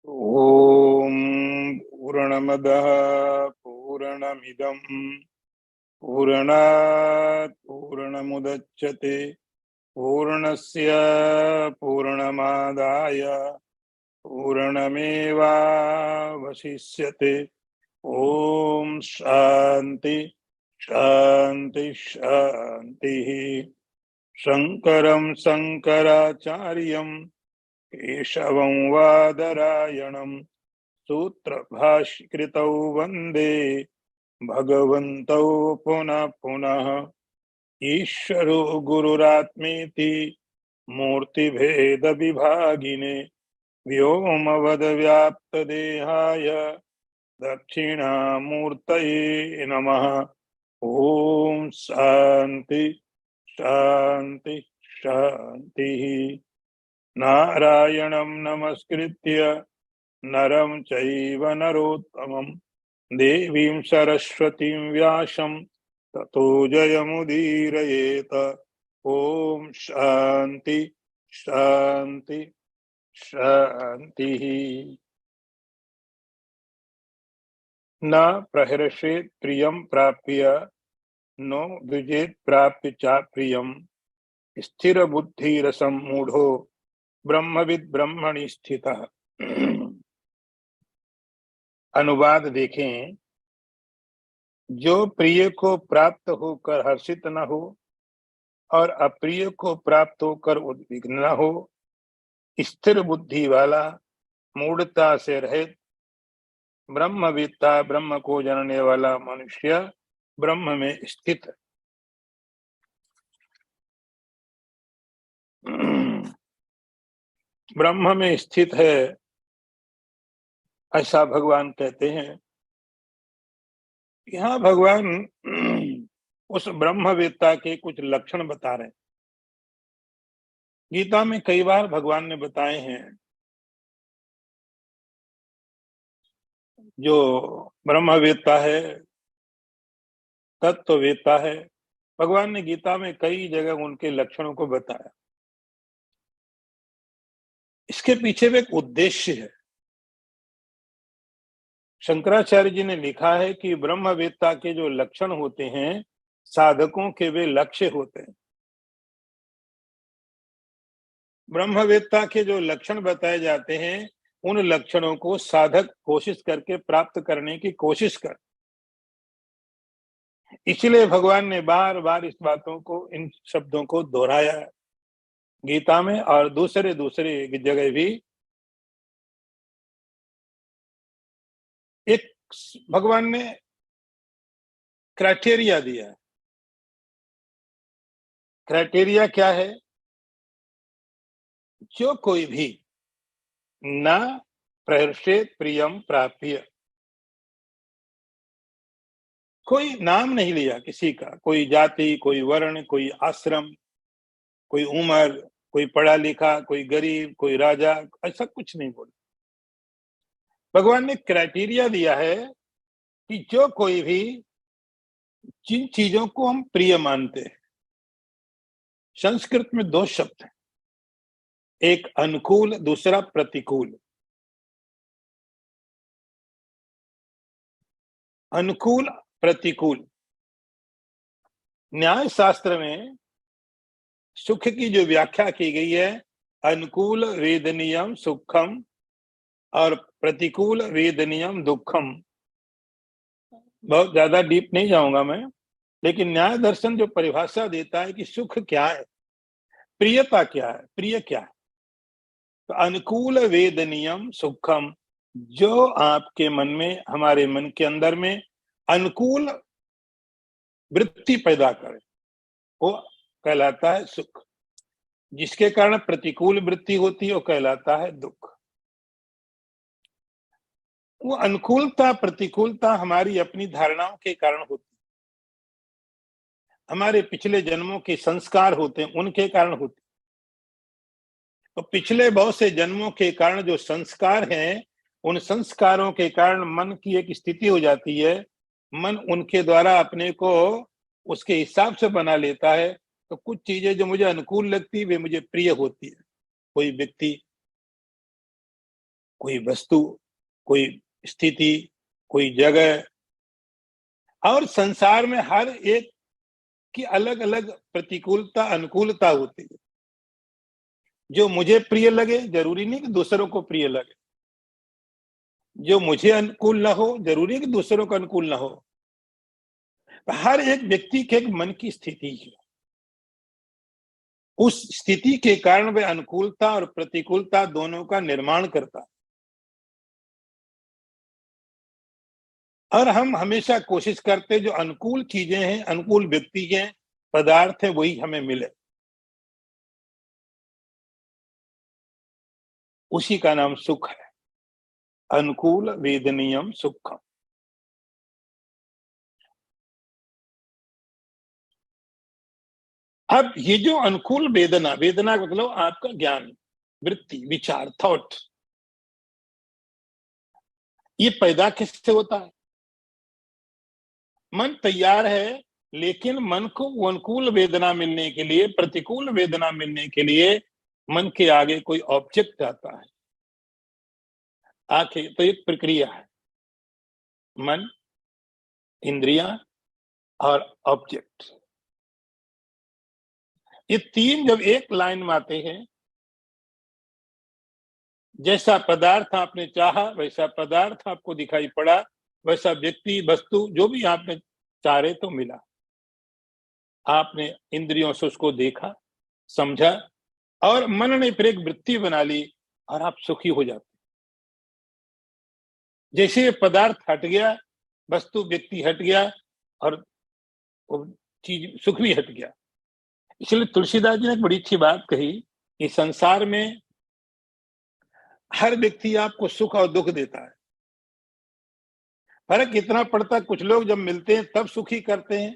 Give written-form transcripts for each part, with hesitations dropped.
ओम पूर्णमदः पूर्णमिदं पूर्णात् पूर्णमुदच्यते पूर्णस्य पूर्णमादाय पूर्णमेवावशिष्यते। ओम शांति शांति शांति। शंकरं शंकराचार्यं केशवं वादरायणं सूत्रभाष्यकृतौ वन्दे भगवन्तौ पुनः पुनः। ईश्वरो गुरुरात्मेति मूर्तिभेद विभागिने व्योमवद्व्याप्तदेहाय दक्षिणामूर्तये नमः। ओम शांति शांति शांति। नारायणं नमस्कृत्य नरं चैव नरोत्तमं देवीं सरस्वतीं व्यासं ततो जयमुदीरयेत। ओम शांति शांति शांति। न प्रहर्षेत् प्रियं प्राप्य नो द्विजेत् प्राप्य च प्रियं स्थिर बुद्धिरसं मूढ़ो ब्रह्मविद् ब्रह्मणि स्थितः। अनुवाद देखें। जो प्रिय को प्राप्त होकर हर्षित न हो और अप्रिय को प्राप्त होकर उद्विग्न न हो, स्थिर बुद्धि वाला, मूढ़ता से रहित, ब्रह्मविद्ता, ब्रह्म को जानने वाला मनुष्य ब्रह्म में स्थित है। ब्रह्म में स्थित है, ऐसा भगवान कहते हैं। यहाँ भगवान उस ब्रह्मवेत्ता के कुछ लक्षण बता रहे हैं। गीता में कई बार भगवान ने बताए हैं जो ब्रह्मवेत्ता है, तत्ववेत्ता है। भगवान ने गीता में कई जगह उनके लक्षणों को बताया। इसके पीछे भी एक उद्देश्य है। शंकराचार्य जी ने लिखा है कि ब्रह्मवेत्ता के जो लक्षण होते हैं, साधकों के वे लक्ष्य होते हैं। ब्रह्मवेत्ता के जो लक्षण बताए जाते हैं, उन लक्षणों को साधक कोशिश करके प्राप्त करने की कोशिश कर। इसलिए भगवान ने बार बार इस बातों को, इन शब्दों को दोहराया है गीता में और दूसरे जगह भी। एक भगवान ने क्राइटेरिया दिया है। क्राइटेरिया क्या है? जो कोई भी न प्रहर्षेत् प्रियम प्राप्य, कोई नाम नहीं लिया किसी का, कोई जाति, कोई वर्ण, कोई आश्रम, कोई उम्र, कोई पढ़ा लिखा, कोई गरीब, कोई राजा, ऐसा कुछ नहीं बोला। भगवान ने क्राइटेरिया दिया है कि जो कोई भी जिन चीजों को हम प्रिय मानते हैं, संस्कृत में दो शब्द हैं, एक अनुकूल, दूसरा प्रतिकूल। अनुकूल, प्रतिकूल। न्याय शास्त्र में सुख की जो व्याख्या की गई है, अनुकूल वेदनीयम सुखम और प्रतिकूल वेदनीयम दुखम। बहुत ज्यादा डीप नहीं जाऊंगा मैं, लेकिन न्याय दर्शन जो परिभाषा देता है कि सुख क्या है, प्रियता क्या है, प्रिय क्या है। तो अनुकूल वेदनीयम सुखम, जो आपके मन में, हमारे मन के अंदर में अनुकूल वृत्ति पैदा करे, वो कहलाता है सुख। जिसके कारण प्रतिकूल वृत्ति होती है, वो कहलाता है दुख। वो अनुकूलता प्रतिकूलता हमारी अपनी धारणाओं के कारण होती है, हमारे पिछले जन्मों के संस्कार होते हैं, उनके कारण होती है। तो पिछले बहुत से जन्मों के कारण जो संस्कार हैं, उन संस्कारों के कारण मन की एक स्थिति हो जाती है। मन उनके द्वारा अपने को उसके हिसाब से बना लेता है। तो कुछ चीजें जो मुझे अनुकूल लगती है, वे मुझे प्रिय होती है। कोई व्यक्ति, कोई वस्तु, कोई स्थिति, कोई जगह, और संसार में हर एक की अलग अलग प्रतिकूलता अनुकूलता होती है। जो मुझे प्रिय लगे जरूरी नहीं कि दूसरों को प्रिय लगे, जो मुझे अनुकूल ना हो जरूरी है कि दूसरों को अनुकूल ना हो। हर एक व्यक्ति के एक मन की स्थिति है, उस स्थिति के कारण वह अनुकूलता और प्रतिकूलता दोनों का निर्माण करता है। और हम हमेशा कोशिश करते जो अनुकूल चीजें हैं, अनुकूल व्यक्ति हैं, पदार्थ है, वही हमें मिले। उसी का नाम सुख है। अनुकूल वेदनीयम सुखम। अब ये जो अनुकूल वेदना, वेदना का मतलब आपका ज्ञान, वृत्ति, विचार, थॉट, ये पैदा किससे होता है? मन तैयार है, लेकिन मन को अनुकूल वेदना मिलने के लिए, प्रतिकूल वेदना मिलने के लिए मन के आगे कोई ऑब्जेक्ट आता है। आखिर तो एक प्रक्रिया है, मन, इंद्रियां और ऑब्जेक्ट। ये तीन जब एक लाइन में आते हैं, जैसा पदार्थ आपने चाहा वैसा पदार्थ आपको दिखाई पड़ा, वैसा व्यक्ति, वस्तु, जो भी आपने चाह रहे तो मिला। आपने इंद्रियों से उसको देखा, समझा, और मन ने फिर एक वृत्ति बना ली और आप सुखी हो जाते। जैसे ये पदार्थ हट गया, वस्तु, व्यक्ति हट गया, और वो चीज, सुख भी हट गया। इसलिए तुलसीदास जी ने एक बड़ी अच्छी बात कही कि संसार में हर व्यक्ति आपको सुख और दुख देता है। फर्क इतना पड़ता है, कुछ लोग जब मिलते हैं तब सुखी करते हैं,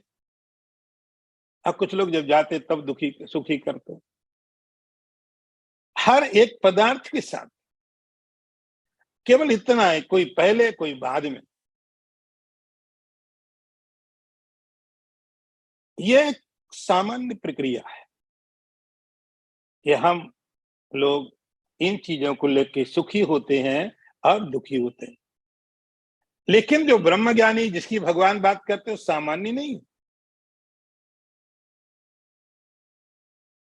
और कुछ लोग जब जाते हैं तब दुखी सुखी करते हैं। हर एक पदार्थ के साथ केवल इतना है, कोई पहले कोई बाद में। यह एक सामान्य प्रक्रिया है कि हम लोग इन चीजों को लेकर सुखी होते हैं और दुखी होते हैं। लेकिन जो ब्रह्मज्ञानी, जिसकी भगवान बात करते हैं, वो सामान्य नहीं,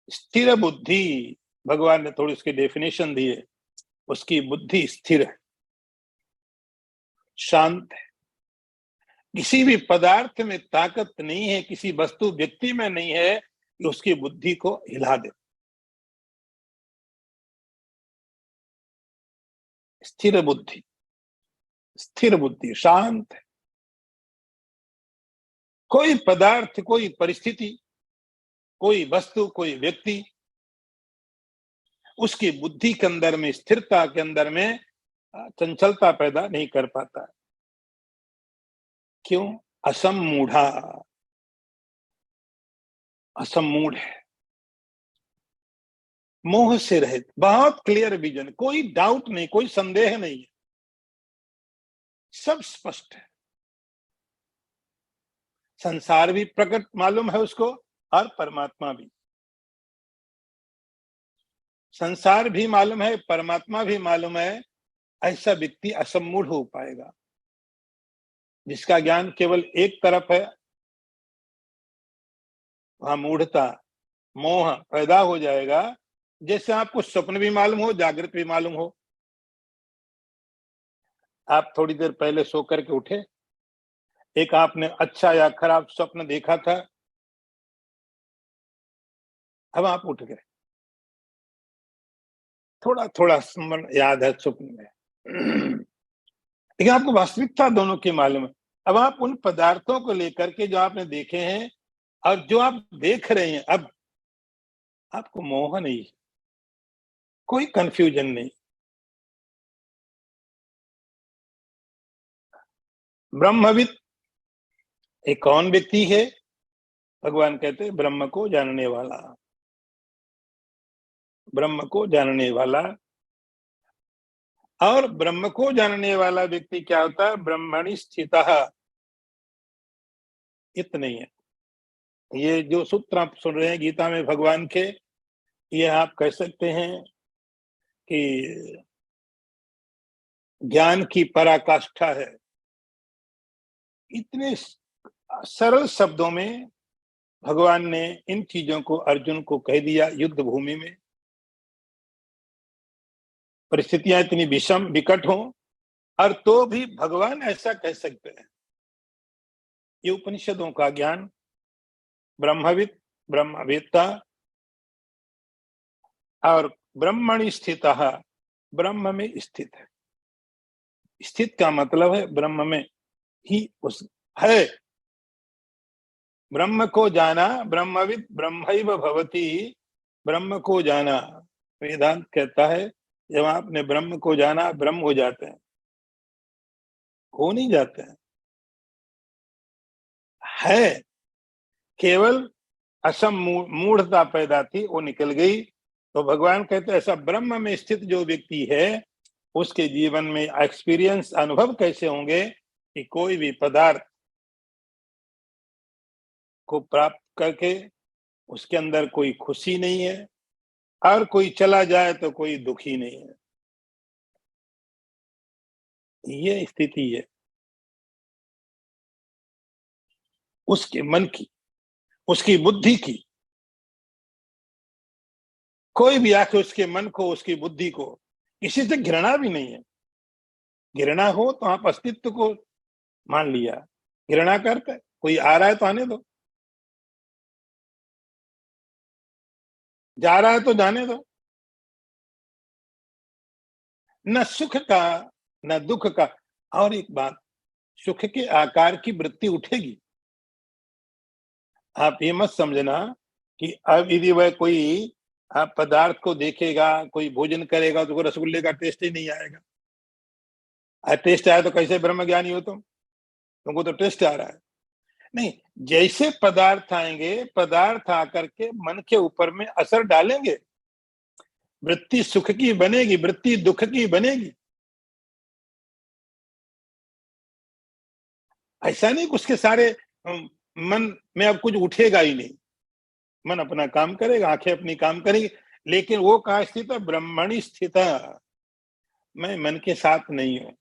स्थिर बुद्धि। भगवान ने थोड़ी उसकी डेफिनेशन दी है, उसकी बुद्धि स्थिर है, शांत है। किसी भी पदार्थ में ताकत नहीं है, किसी वस्तु व्यक्ति में नहीं है कि उसकी बुद्धि को हिला दे। स्थिर बुद्धि, स्थिर बुद्धि, शांत है। कोई पदार्थ, कोई परिस्थिति, कोई वस्तु, कोई व्यक्ति उसकी बुद्धि के अंदर में, स्थिरता के अंदर में चंचलता पैदा नहीं कर पाता। क्यों? असम्मूढ़ा, असम्मूढ़ है, मोह से रहित, बहुत क्लियर विजन, कोई डाउट नहीं, कोई संदेह नहीं है, सब स्पष्ट है। संसार भी प्रकट मालूम है उसको और परमात्मा भी। संसार भी मालूम है, परमात्मा भी मालूम है। ऐसा व्यक्ति असम्मूढ़ हो पाएगा जिसका ज्ञान केवल एक तरफ है। वहां मूढ़ता, मोह पैदा हो जाएगा। जैसे आपको स्वप्न भी मालूम हो, जागृत भी मालूम हो। आप थोड़ी देर पहले सो करके उठे, एक आपने अच्छा या खराब स्वप्न देखा था, अब आप उठ गए, थोड़ा थोड़ा स्मरण याद है स्वप्न में, लेकिन आपको वास्तविकता दोनों की मालूम है। अब आप उन पदार्थों को लेकर के जो आपने देखे हैं और जो आप देख रहे हैं, अब आपको मोह नहीं, कोई कंफ्यूजन नहीं। ब्रह्मविद एक कौन व्यक्ति है? भगवान कहते हैं ब्रह्म को जानने वाला, ब्रह्म को जानने वाला। और ब्रह्म को जानने वाला व्यक्ति क्या होता है? ब्रह्मणि स्थितः। इतना ही है। ये जो सूत्र आप सुन रहे हैं गीता में भगवान के, ये आप कह सकते हैं कि ज्ञान की पराकाष्ठा है। इतने सरल शब्दों में भगवान ने इन चीजों को अर्जुन को कह दिया। युद्ध भूमि में परिस्थितियां इतनी विषम विकट हों और तो भी भगवान ऐसा कह सकते हैं। ये उपनिषदों का ज्ञान, ब्रह्मविद, ब्रह्मवेत्ता और ब्रह्मणि स्थितः, ब्रह्म में स्थित है। स्थित का मतलब है ब्रह्म में ही उस है। ब्रह्म को जाना, ब्रह्मविद ब्रह्मैव भवति, ब्रह्म को जाना। वेदांत कहता है जब आपने ब्रह्म को जाना, ब्रह्म हो जाते हैं, हो नहीं जाते हैं, है। केवल असम मूढ़ता पैदा थी, वो निकल गई। तो भगवान कहते हैं ऐसा ब्रह्म में स्थित जो व्यक्ति है उसके जीवन में एक्सपीरियंस, अनुभव कैसे होंगे कि कोई भी पदार्थ को प्राप्त करके उसके अंदर कोई खुशी नहीं है और कोई चला जाए तो कोई दुखी नहीं है। ये स्थिति है उसके मन की, उसकी बुद्धि की। कोई भी आके उसके मन को, उसकी बुद्धि को किसी से घृणा भी नहीं है। घृणा हो तो आप अस्तित्व को मान लिया, घृणा करते कोई आ रहा है तो आने दो, जा रहा है तो जाने दो। न सुख का न दुख का। और एक बात, सुख के आकार की वृत्ति उठेगी। आप ये मत समझना कि अब यदि वह कोई आप पदार्थ को देखेगा, कोई भोजन करेगा तो रसगुल्ले का टेस्ट ही नहीं आएगा। टेस्ट आया तो कैसे ब्रह्म ज्ञानी हो तुमको तो टेस्ट आ रहा है। नहीं, जैसे पदार्थ आएंगे, पदार्थ आकर के मन के ऊपर में असर डालेंगे। वृत्ति सुख की बनेगी, वृत्ति दुख की बनेगी। ऐसा नहीं कि उसके सारे मन में अब कुछ उठेगा ही नहीं। मन अपना काम करेगा, आंखें अपनी काम करेगी, लेकिन वो कहाँ स्थित है? ब्रह्मणि स्थित है। मैं मन के साथ नहीं हूं,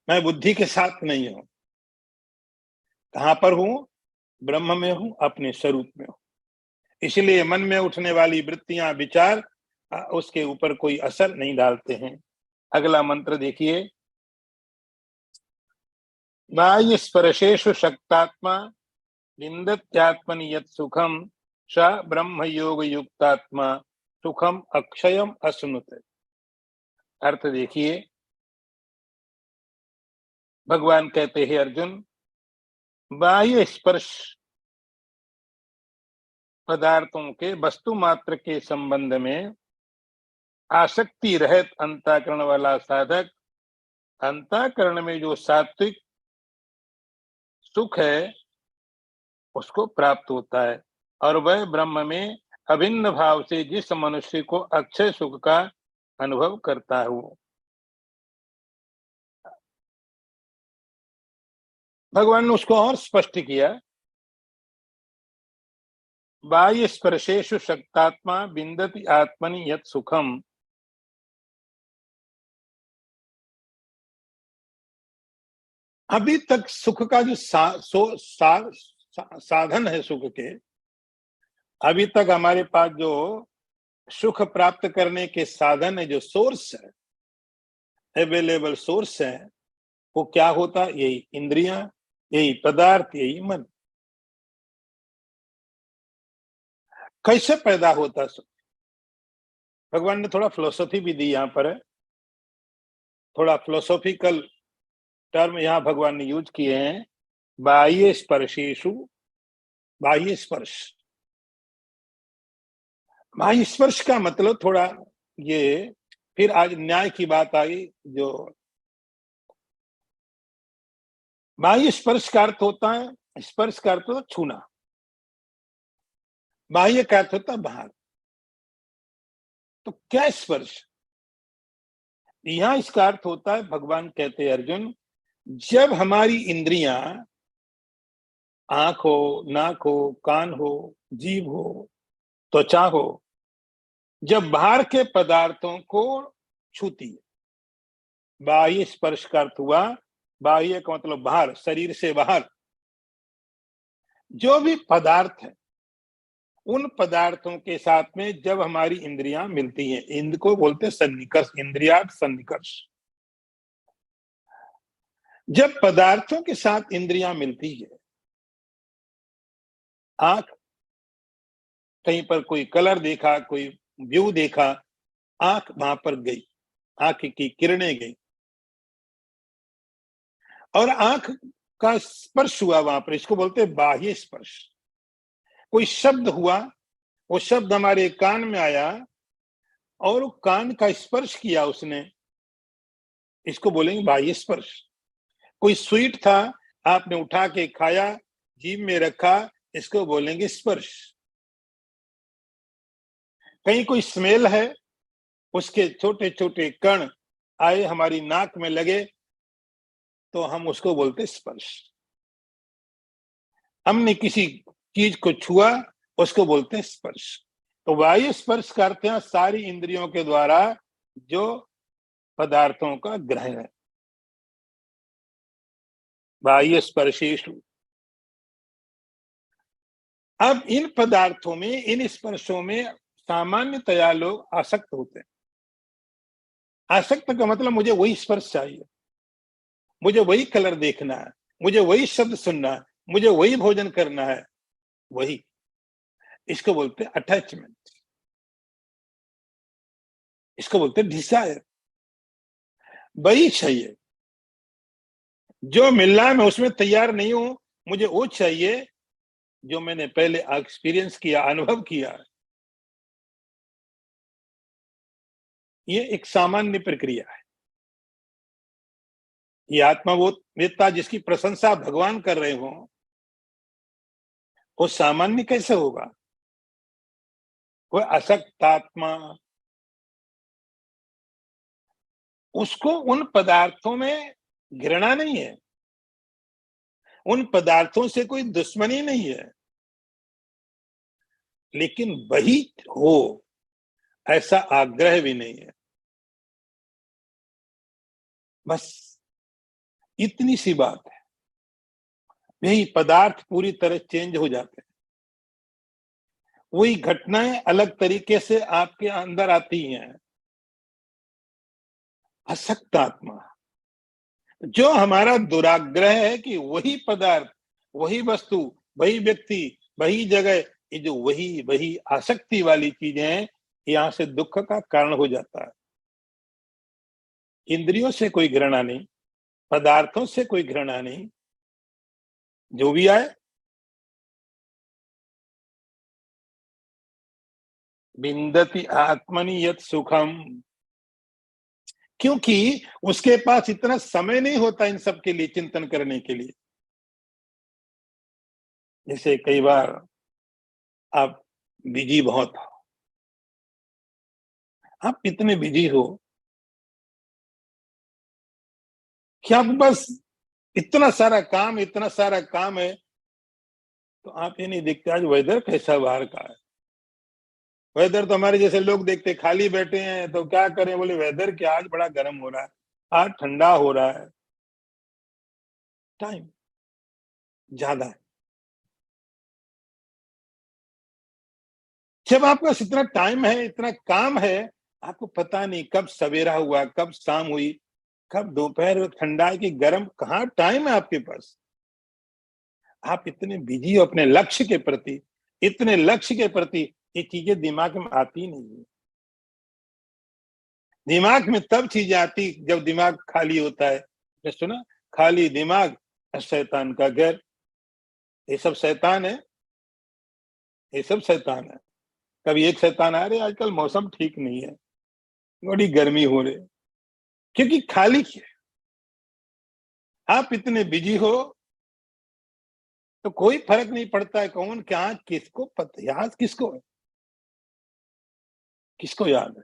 मैं बुद्धि के साथ नहीं हूं। कहां पर हूं? ब्रह्म में हूं, अपने स्वरूप में हूं। इसलिए मन में उठने वाली वृत्तियां, विचार उसके ऊपर कोई असर नहीं डालते हैं। अगला मंत्र देखिए। बाह्य स्पर्शेषु शक्तात्मा विन्दत्यात्मनि यत् सुखम स ब्रह्म योग युक्तात्मा सुखम अक्षयम अश्नुते। अर्थ देखिए, भगवान कहते हैं अर्जुन, बाह्य स्पर्श पदार्थों के वस्तु मात्र के संबंध में आसक्ति रहित अंतःकरण वाला साधक अंतःकरण में जो सात्विक सुख है उसको प्राप्त होता है, और वह ब्रह्म में अभिन्न भाव से जिस मनुष्य को अक्षय सुख का अनुभव करता है वो। भगवान ने उसको और स्पष्ट किया। बाह्य स्पर्शेषु शक्तात्मा विन्दति आत्मनि यत् सुखम। अभी तक सुख का जो साधन है सुख के, अभी तक हमारे पास जो सुख प्राप्त करने के साधन है, जो सोर्स है, अवेलेबल सोर्स है, वो क्या होता? यही इंद्रियां, यही पदार्थ, यही मन। कैसे पैदा होता सुख? भगवान ने थोड़ा फिलोसॉफी भी दी। यहाँ पर है थोड़ा फिलोसॉफिकल टर्म यहाँ भगवान ने यूज किए हैं। बाह्य स्पर्शेषु, बाह्य स्पर्श, बाह्य स्पर्श का मतलब थोड़ा ये, फिर आज न्याय की बात आई। जो बाह्य स्पर्श का अर्थ होता है, स्पर्श का अर्थ होता है छूना, बाह्य का अर्थ होता है बाहर। तो क्या स्पर्श? यहां इसका अर्थ होता है, भगवान कहते हैं अर्जुन, जब हमारी इंद्रियां, आंख हो, नाक हो, कान हो, जीभ हो, त्वचा हो, जब बाहर के पदार्थों को छूती है, बाह्य स्पर्श का अर्थ हुआ, बाह्य का मतलब बाहर, शरीर से बाहर जो भी पदार्थ है, उन पदार्थों के साथ में जब हमारी इंद्रियां मिलती हैं, इंद्र को बोलते हैं सन्निकर्ष, इंद्रियार्थ सन्निकर्ष। जब पदार्थों के साथ इंद्रियां मिलती है, आंख कहीं पर कोई कलर देखा, कोई व्यू देखा, आंख वहां पर गई, आंख की किरणें गई और आंख का स्पर्श हुआ वहां पर, इसको बोलते हैं बाह्य स्पर्श। कोई शब्द हुआ, वो शब्द हमारे कान में आया और कान का स्पर्श किया उसने, इसको बोलेंगे बाह्य स्पर्श। कोई स्वीट था, आपने उठा के खाया, जीभ में रखा, इसको बोलेंगे स्पर्श। कहीं कोई स्मेल है, उसके छोटे छोटे कण आए, हमारी नाक में लगे, तो हम उसको बोलते स्पर्श। हमने किसी चीज को छुआ, उसको बोलते हैं स्पर्श। तो बाह्य स्पर्श करते हैं सारी इंद्रियों के द्वारा जो पदार्थों का ग्रहण है। बाह्य स्पर्शेषु। अब इन पदार्थों में, इन स्पर्शों में सामान्यतया लोग आसक्त होते हैं। आसक्त का मतलब मुझे वही स्पर्श चाहिए, मुझे वही कलर देखना है, मुझे वही शब्द सुनना है, मुझे वही भोजन करना है, वही, इसको बोलते हैं अटैचमेंट, इसको बोलते हैं डिजायर। वही चाहिए, जो मिल रहा है मैं उसमें तैयार नहीं हूं, मुझे वो चाहिए जो मैंने पहले एक्सपीरियंस किया, अनुभव किया। ये एक सामान्य प्रक्रिया है। ये आत्मवेत्ता जिसकी प्रशंसा भगवान कर रहे हो, वो सामान्य कैसे होगा? वो असक्त आत्मा, उसको उन पदार्थों में घृणा नहीं है, उन पदार्थों से कोई दुश्मनी नहीं है, लेकिन वही हो ऐसा आग्रह भी नहीं है। बस इतनी सी बात है, यही पदार्थ पूरी तरह चेंज हो जाते हैं। वही घटनाएं अलग तरीके से आपके अंदर आती हैं। असक्त आत्मा, जो हमारा दुराग्रह है कि वही पदार्थ, वही वस्तु, वही व्यक्ति, वही जगह, ये जो वही वही आसक्ति वाली चीजें हैं, यहां से दुख का कारण हो जाता है। इंद्रियों से कोई घृणा नहीं, पदार्थों से कोई घृणा नहीं, जो भी आए विंदति आत्मनि यत् सुखम, क्योंकि उसके पास इतना समय नहीं होता इन सब के लिए, चिंतन करने के लिए। जैसे कई बार आप बिजी बहुत हो, आप इतने बिजी हो कि आप बस इतना सारा काम है, तो आप ये नहीं देखते आज वेदर कैसा बाहर का है। वेदर तो हमारे जैसे लोग देखते, खाली बैठे हैं तो क्या करें, बोले वेदर क्या आज बड़ा गर्म हो रहा है, आज ठंडा हो रहा है। टाइम ज्यादा है। जब आपके पास इतना टाइम है, इतना काम है, आपको पता नहीं कब सवेरा हुआ, कब शाम हुई, कब दोपहर ठंडा है कि गर्म, कहाँ टाइम है आपके पास। आप इतने बिजी हो अपने लक्ष्य के प्रति, इतने लक्ष्य के प्रति, ये चीजें दिमाग में आती नहीं है। दिमाग में तब चीजें आती जब दिमाग खाली होता है। आपने सुना, खाली दिमाग शैतान का घर। ये सब शैतान है, ये सब शैतान है। कभी एक शैतान आ रहे, आजकल मौसम ठीक नहीं है, बड़ी गर्मी हो रही, क्योंकि खाली आप इतने बिजी हो तो कोई फर्क नहीं पड़ता है कौन क्या, किसको पता, याद किसको है, किसको याद है।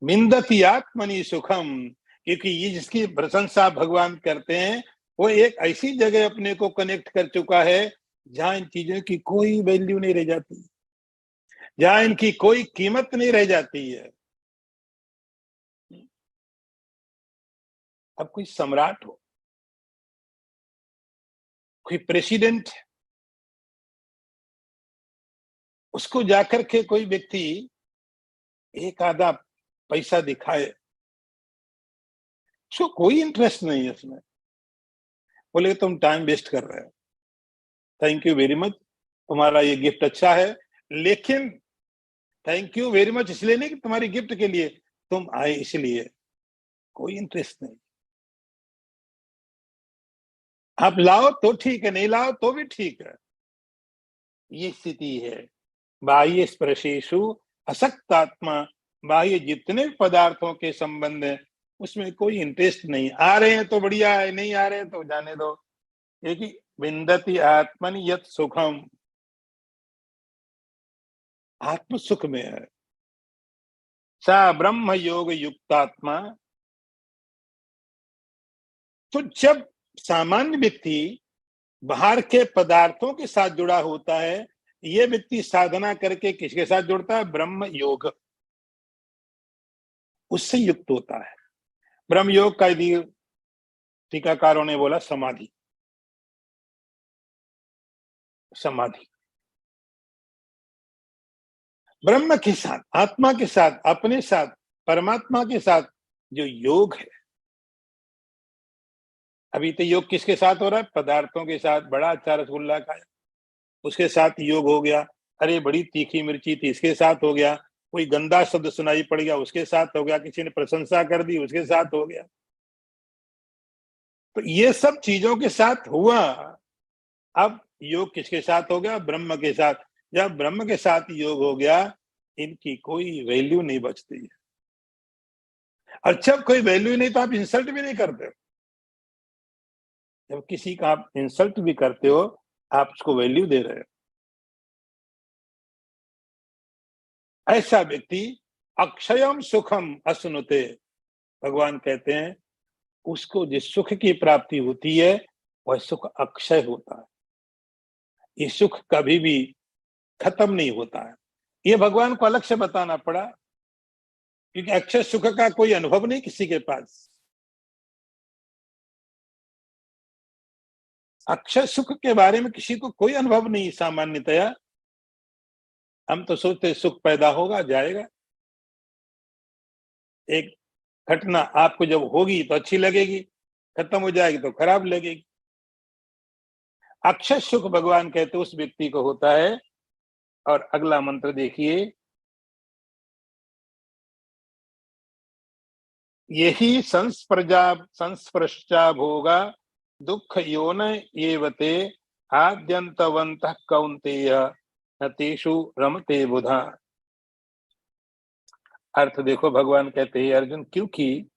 विंदति आत्मनि सुखम, क्योंकि ये जिसकी प्रशंसा भगवान करते हैं, वो एक ऐसी जगह अपने को कनेक्ट कर चुका है जहां इन चीजों की कोई वैल्यू नहीं रह जाती। जहां इनकी कोई कीमत नहीं रह जाती है। अब कोई सम्राट हो, कोई प्रेसिडेंट है, उसको जाकर के कोई व्यक्ति एक आधा पैसा दिखाए, उसको कोई इंटरेस्ट नहीं है उसमें। बोले तुम टाइम वेस्ट कर रहे हो, थैंक यू वेरी मच, तुम्हारा ये गिफ्ट अच्छा है, लेकिन थैंक यू वेरी मच इसलिए नहीं कि तुम्हारी गिफ्ट के लिए, तुम आए इसलिए, कोई इंटरेस्ट नहीं। आप लाओ तो ठीक है, नहीं लाओ तो भी ठीक है। ये स्थिति है। बाह्य स्पर्शेषु असक्तात्मा, बाह्य जितने पदार्थों के संबंध है उसमें कोई इंटरेस्ट नहीं। आ रहे हैं तो बढ़िया है, नहीं आ रहे हैं तो जाने दो। एक विंदति आत्मन यत सुखम, आत्म सुख में है। सा ब्रह्म योग युक्तात्मा, तो जब सामान्य व्यक्ति बाहर के पदार्थों के साथ जुड़ा होता है, ये व्यक्ति साधना करके किसके साथ जुड़ता है? ब्रह्म योग, उससे युक्त होता है। ब्रह्म योग का यदि टीकाकारों ने बोला समाधि, समाधि ब्रह्म के साथ, आत्मा के साथ, अपने साथ, परमात्मा के साथ जो योग है। अभी तो योग किसके साथ हो रहा है? पदार्थों के साथ। बड़ा अच्छा रसगुल्ला खाया, उसके साथ योग हो गया। अरे बड़ी तीखी मिर्ची थी, इसके साथ हो गया। कोई गंदा शब्द सुनाई पड़ गया, उसके साथ हो गया। किसी ने प्रशंसा कर दी, उसके साथ हो गया। तो ये सब चीजों के साथ हुआ। अब योग किसके साथ हो गया? ब्रह्म के साथ। जब ब्रह्म के साथ योग हो गया, इनकी कोई वैल्यू नहीं बचती है। और जब कोई वैल्यू नहीं तो आप इंसल्ट भी नहीं करते हो। जब किसी का आप इंसल्ट भी करते हो, आप उसको वैल्यू दे रहे हो। ऐसा व्यक्ति अक्षयम सुखम अश्नुते, भगवान कहते हैं उसको जिस सुख की प्राप्ति होती है वह सुख अक्षय होता है। ये सुख कभी भी खत्म नहीं होता है। ये भगवान को अलग से बताना पड़ा, क्योंकि अक्षय सुख का कोई अनुभव नहीं किसी के पास। अक्षय सुख के बारे में किसी को कोई अनुभव नहीं सामान्यतया। हम तो सोचते सुख पैदा होगा जाएगा। एक घटना आपको जब होगी तो अच्छी लगेगी, खत्म हो जाएगी तो खराब लगेगी। अक्षय सुख भगवान कहते उस व्यक्ति को होता है। और अगला मंत्र देखिए, यही संस्पृष्टा भोगा दुख योन एवते आद्यंतवंतः कौन्तेय न तेषु रमते बुधा। अर्थ देखो, भगवान कहते हैं अर्जुन, क्योंकि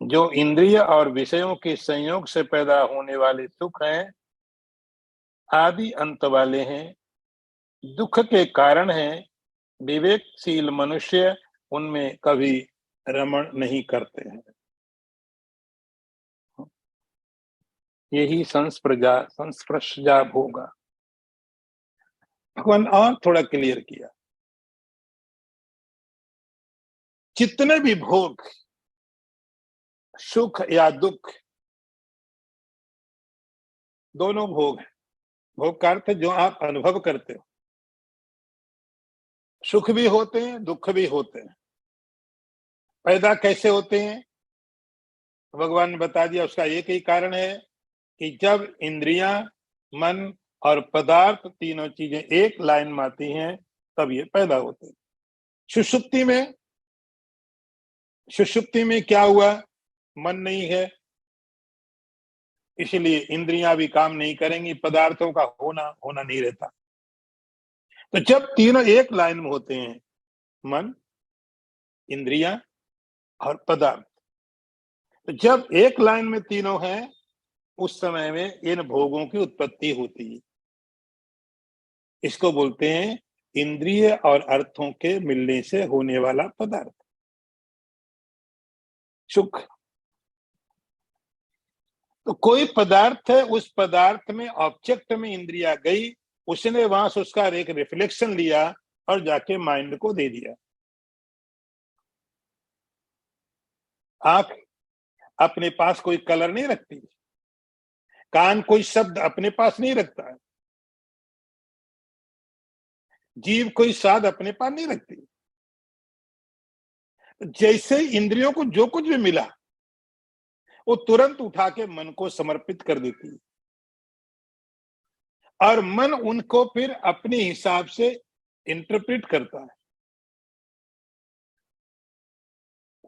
जो इंद्रिय और विषयों के संयोग से पैदा होने वाले सुख हैं, आदि अंत वाले हैं, दुख के कारण हैं, विवेकशील मनुष्य उनमें कभी रमण नहीं करते हैं। यही संस्पृशजा भोगा। भगवान और थोड़ा क्लियर किया, जितने भी भोग, सुख या दुख, दोनों भोग है। भोग का अर्थ जो आप अनुभव करते हो, सुख भी होते हैं दुख भी होते हैं। पैदा कैसे होते हैं? भगवान ने बता दिया, उसका एक ही कारण है कि जब इंद्रियां, मन और पदार्थ तीनों चीजें एक लाइन में आती हैं तब ये पैदा होते हैं। सुषुप्ति में, सुषुप्ति में क्या हुआ? मन नहीं है, इसलिए इंद्रियां भी काम नहीं करेंगी, पदार्थों का होना होना नहीं रहता। तो जब तीनों एक लाइन में होते हैं, मन, इंद्रियां और पदार्थ, तो जब एक लाइन में तीनों हैं, उस समय में इन भोगों की उत्पत्ति होती है। इसको बोलते हैं इंद्रिय और अर्थों के मिलने से होने वाला पदार्थ, सुख। तो कोई पदार्थ है, उस पदार्थ में, ऑब्जेक्ट में इंद्रिया गई, उसने वहां से उसका एक रिफ्लेक्शन लिया और जाके माइंड को दे दिया। आंख अपने पास कोई कलर नहीं रखती, कान कोई शब्द अपने पास नहीं रखता है, जीभ कोई स्वाद अपने पास नहीं रखती। जैसे इंद्रियों को जो कुछ भी मिला वो तुरंत उठा के मन को समर्पित कर देती है, और मन उनको फिर अपने हिसाब से इंटरप्रेट करता है।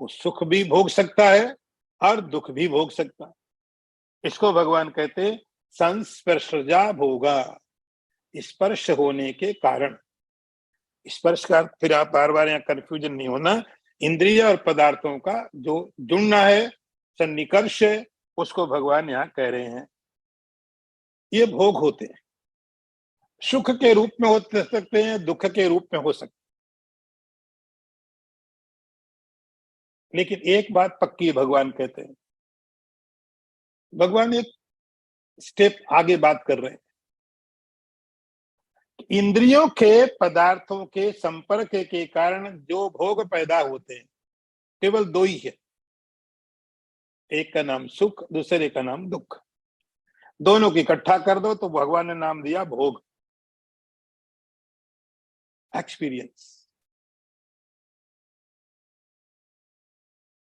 वो सुख भी भोग सकता है और दुख भी भोग सकता है। इसको भगवान कहते संस्पर्शजा भोगा, स्पर्श होने के कारण। स्पर्श का फिर आप बार बार यहाँ कंफ्यूजन नहीं होना, इंद्रिय और पदार्थों का जो जुड़ना है, सन्निकर्ष है, उसको भगवान यहाँ कह रहे हैं। ये भोग होते हैं, सुख के रूप में हो सकते हैं, दुख के रूप में हो सकते हैं। लेकिन एक बात पक्की है, भगवान कहते हैं, भगवान एक स्टेप आगे बात कर रहे हैं। इंद्रियों के पदार्थों के संपर्क के कारण जो भोग पैदा होते हैं केवल दो ही है, एक का नाम सुख, दूसरे का नाम दुख। दोनों की इकट्ठा कर दो तो भगवान ने नाम दिया भोग, एक्सपीरियंस।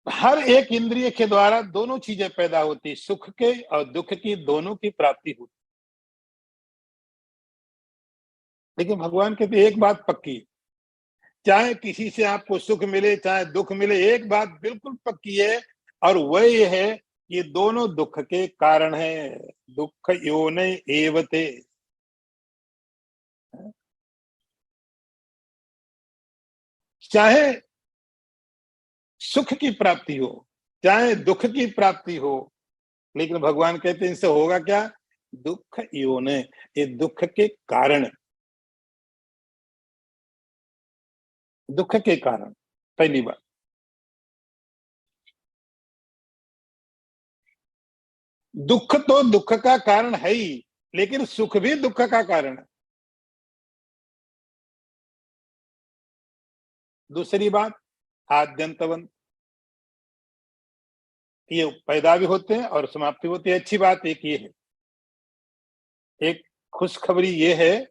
हर एक इंद्रिय के द्वारा दोनों चीजें पैदा होती, सुख के और दुख की, दोनों की प्राप्ति होती। लेकिन भगवान कहते एक बात पक्की, चाहे किसी से आपको सुख मिले चाहे दुख मिले, एक बात बिल्कुल पक्की है, और वह ये है, ये दोनों दुख के कारण है। दुख योने एवते। चाहे सुख की प्राप्ति हो चाहे दुख की प्राप्ति हो, लेकिन भगवान कहते हैं इनसे होगा क्या? दुख योने, ये दुख के कारण, दुख के कारण। पहली बात, दुख तो दुख का कारण है ही, लेकिन सुख भी दुख का कारण है। दूसरी बात, आद्यंतवंत, ये पैदा भी होते हैं और समाप्ति होती है। अच्छी बात एक ये है, एक खुशखबरी ये है,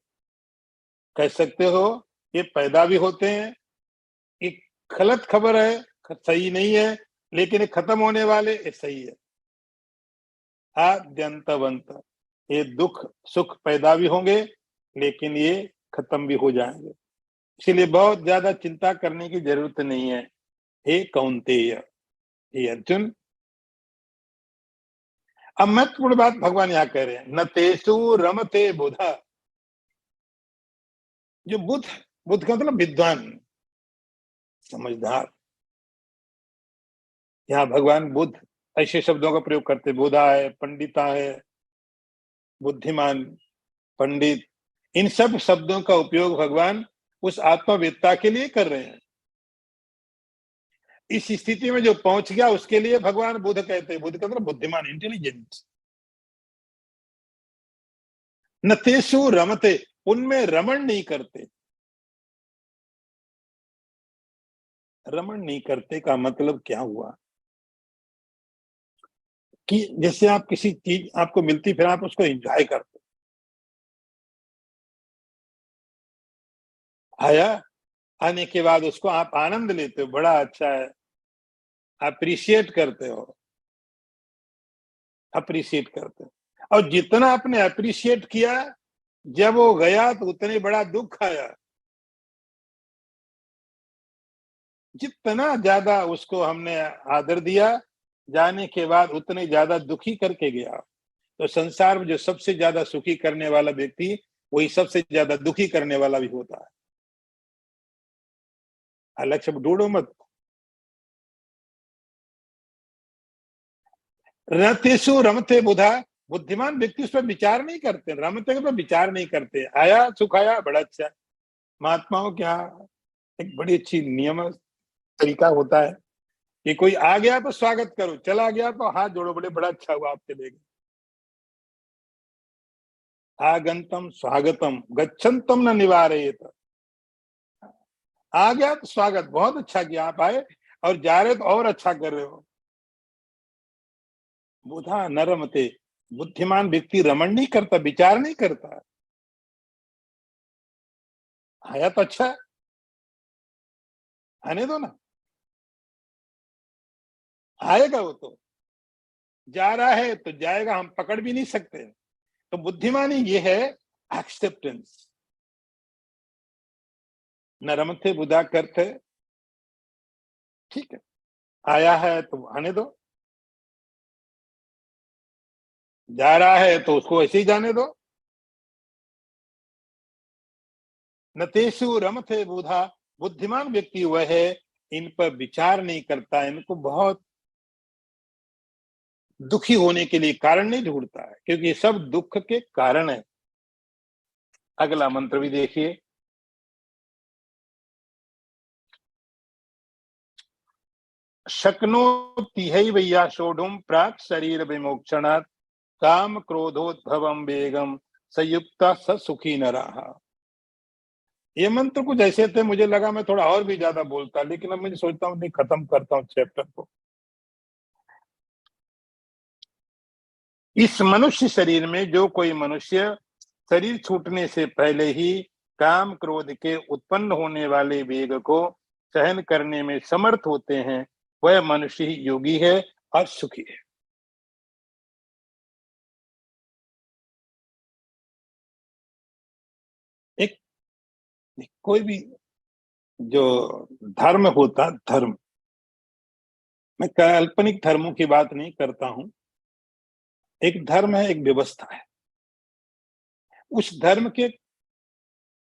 कह सकते हो, ये पैदा भी होते हैं। एक गलत खबर है, सही नहीं है, लेकिन ये खत्म होने वाले, ये सही है। आद्यंतवंत, ये दुख सुख पैदा भी होंगे, लेकिन ये खत्म भी हो जाएंगे। इसलिए बहुत ज्यादा चिंता करने की जरूरत नहीं है। हे कौन्तेय, हे अर्जुन। अब महत्वपूर्ण बात भगवान यहाँ कह रहे हैं, न तेसु रमते बुधा। जो बुध, बुध का मतलब विद्वान, समझदार। यहाँ भगवान बुध ऐसे शब्दों का प्रयोग करते, बुधा है, पंडिता है, बुद्धिमान, पंडित, इन सब शब्दों का उपयोग भगवान उस आत्मवेत्ता के लिए कर रहे हैं। इस स्थिति में जो पहुंच गया उसके लिए भगवान बुध कहते हैं। बुध का मतलब बुद्धिमान, इंटेलिजेंट। न तेसु रमते, उनमें रमण नहीं करते। रमण नहीं करते का मतलब क्या हुआ कि जैसे आप किसी चीज आपको मिलती, फिर आप उसको एंजॉय करते। आया, आने के बाद उसको आप आनंद लेते हो, बड़ा अच्छा है, अप्रिशिएट करते हो, अप्रिशिएट करते हो। और जितना आपने अप्रिशिएट किया, जब वो गया तो उतने बड़ा दुख आया। जितना ज्यादा उसको हमने आदर दिया, जाने के बाद उतने ज्यादा दुखी करके गया। तो संसार में जो सबसे ज्यादा सुखी करने वाला व्यक्ति, वही सबसे ज्यादा दुखी करने वाला भी होता है। अलग शब्द ढूंढो मत। रतेषु रमते बुधा, बुद्धिमान व्यक्ति उस पर विचार नहीं करते, रमते के पर विचार नहीं करते। आया सुख आया, बड़ा अच्छा। महात्माओं क्या एक बड़ी अच्छी नियम तरीका होता है कि कोई आ गया तो स्वागत करो, चला गया तो हाथ जोड़ो, बड़े बड़ा अच्छा हुआ आप चले गए। आगंतम स्वागतम गच्छन्तम न निवारयेत। आ गया तो स्वागत, बहुत अच्छा किया आप आए, और जा रहे तो और अच्छा कर रहे हो। बुधा न रमते, बुद्धिमान व्यक्ति रमण नहीं करता, विचार नहीं करता। आया तो अच्छा है, आने दो ना, आएगा वो तो, जा रहा है तो जाएगा, हम पकड़ भी नहीं सकते। तो बुद्धिमानी ये है एक्सेप्टेंस। न रमते बुधा करते, ठीक है, आया है तो आने दो, जा रहा है तो उसको ऐसे ही जाने दो। न तेषु रमते बुधा, बुद्धिमान व्यक्ति वह है इन पर विचार नहीं करता, इनको बहुत दुखी होने के लिए कारण नहीं ढूंढता है, क्योंकि ये सब दुख के कारण है। अगला मंत्र भी देखिए, शक्नोति हैवैया सोढुम प्राक् शरीर विमोक्षणात् काम क्रोधोद्भवम वेगम संयुक्त स सुखी नरः। ये मंत्र कुछ ऐसे थे, मुझे लगा मैं थोड़ा और भी ज्यादा बोलता, लेकिन अब मुझे सोचता हूँ नहीं, खत्म करता हूँ चैप्टर को। इस मनुष्य शरीर में जो कोई मनुष्य शरीर छूटने से पहले ही काम क्रोध के उत्पन्न होने वाले वेग को सहन करने में समर्थ होते हैं, वह मनुष्य ही योगी है और सुखी है। एक, कोई भी जो धर्म होता, धर्म, मैं काल्पनिक धर्मों की बात नहीं करता हूं। एक धर्म है, एक व्यवस्था है, उस धर्म के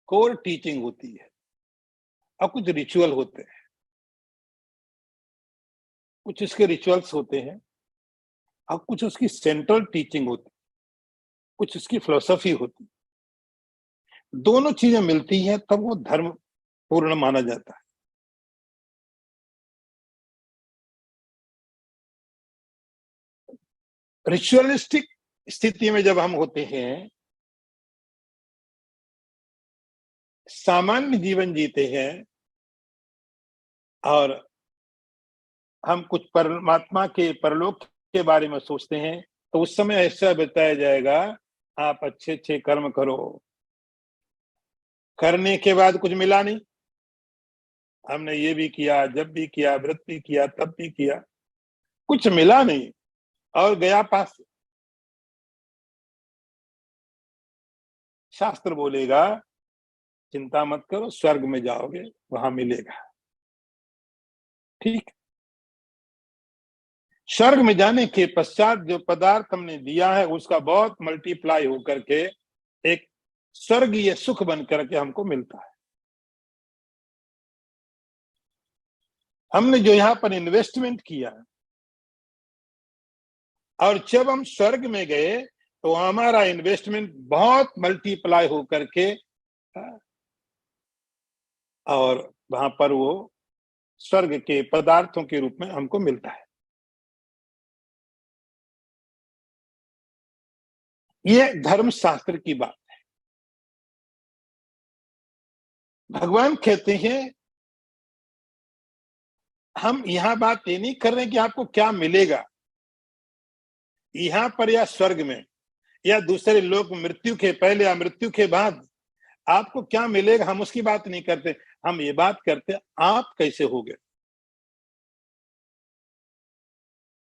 कोर टीचिंग होती है, और कुछ रिचुअल होते हैं, कुछ इसके रिचुअल्स होते हैं, और कुछ उसकी सेंट्रल टीचिंग होती है, कुछ उसकी फिलोसफी होती है। दोनों चीजें मिलती हैं तब वो धर्म पूर्ण माना जाता है। रिचुअलिस्टिक स्थिति में जब हम होते हैं, सामान्य जीवन जीते हैं, और हम कुछ परमात्मा के परलोक के बारे में सोचते हैं, तो उस समय ऐसा बताया जाएगा, आप अच्छे अच्छे कर्म करो। करने के बाद कुछ मिला नहीं, हमने ये भी किया, जब भी किया, व्रत भी किया, तब भी किया, कुछ मिला नहीं, और गया पास। शास्त्र बोलेगा चिंता मत करो, स्वर्ग में जाओगे, वहां मिलेगा। ठीक, स्वर्ग में जाने के पश्चात जो पदार्थ हमने दिया है उसका बहुत मल्टीप्लाई होकर के एक स्वर्गीय सुख बन करके हमको मिलता है। हमने जो यहाँ पर इन्वेस्टमेंट किया, और जब हम स्वर्ग में गए तो हमारा इन्वेस्टमेंट बहुत मल्टीप्लाई होकर के, और वहां पर वो स्वर्ग के पदार्थों के रूप में हमको मिलता है। ये धर्म शास्त्र की बात। भगवान कहते हैं, हम यहां बात ये नहीं कर रहे कि आपको क्या मिलेगा यहां पर या स्वर्ग में, या दूसरे लोग मृत्यु के पहले या मृत्यु के बाद आपको क्या मिलेगा, हम उसकी बात नहीं करते। हम ये बात करते आप कैसे होगे,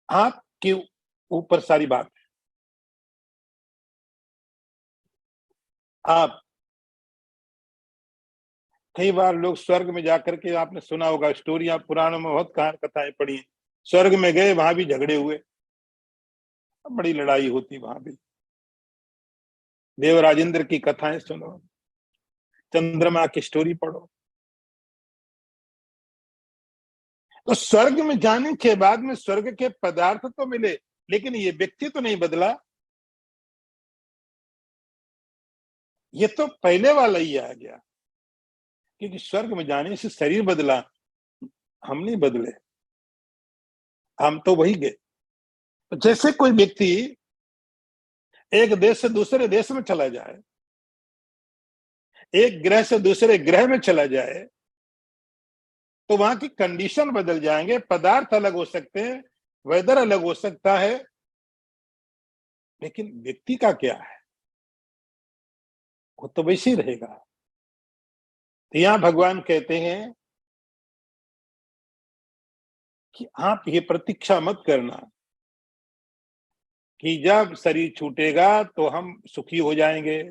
आपके ऊपर सारी बात है। आप, कई बार लोग स्वर्ग में जाकर के, आपने सुना होगा स्टोरी, आप पुराणों में बहुत कहानी कथाएं पढ़ी हैं, स्वर्ग में गए वहां भी झगड़े हुए, बड़ी लड़ाई होती वहां भी। देवराजेंद्र की कथाएं सुनो, चंद्रमा की स्टोरी पढ़ो। तो स्वर्ग में जाने के बाद में स्वर्ग के पदार्थ तो मिले, लेकिन ये व्यक्ति तो नहीं बदला, ये तो पहले वाला ही आ गया। क्योंकि स्वर्ग में जाने से शरीर बदला, हम नहीं बदले, हम तो वही गए। तो जैसे कोई व्यक्ति एक देश से दूसरे देश में चला जाए, एक ग्रह से दूसरे ग्रह में चला जाए, तो वहां की कंडीशन बदल जाएंगे, पदार्थ अलग हो सकते हैं, वेदर अलग हो सकता है, लेकिन व्यक्ति का क्या है, वो तो वैसे ही रहेगा। तो यहां भगवान कहते हैं कि आप ये प्रतीक्षा मत करना कि जब शरीर छूटेगा तो हम सुखी हो जाएंगे।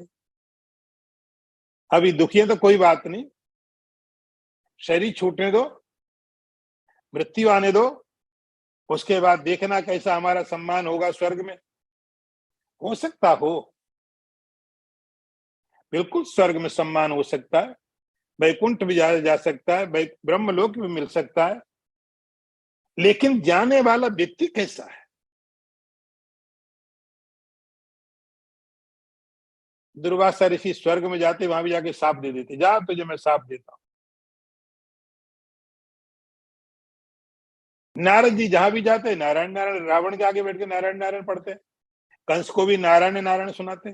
अभी दुखी है तो कोई बात नहीं, शरीर छूटने दो, मृत्यु आने दो, उसके बाद देखना कैसा हमारा सम्मान होगा स्वर्ग में। हो सकता हो, बिल्कुल स्वर्ग में सम्मान हो सकता है, वैकुंठ भी जाया जा सकता है, ब्रह्मलोक भी मिल सकता है, लेकिन जाने वाला व्यक्ति कैसा है। दुर्वासा ऋषि स्वर्ग में जाते, वहां भी जाके साप दे देते, जा तुझे मैं साप देता हूं। नारद जी जहां भी जाते नारायण नारायण, रावण के आगे बैठ के नारायण नारायण पढ़ते, कंस को भी नारायण नारायण सुनाते।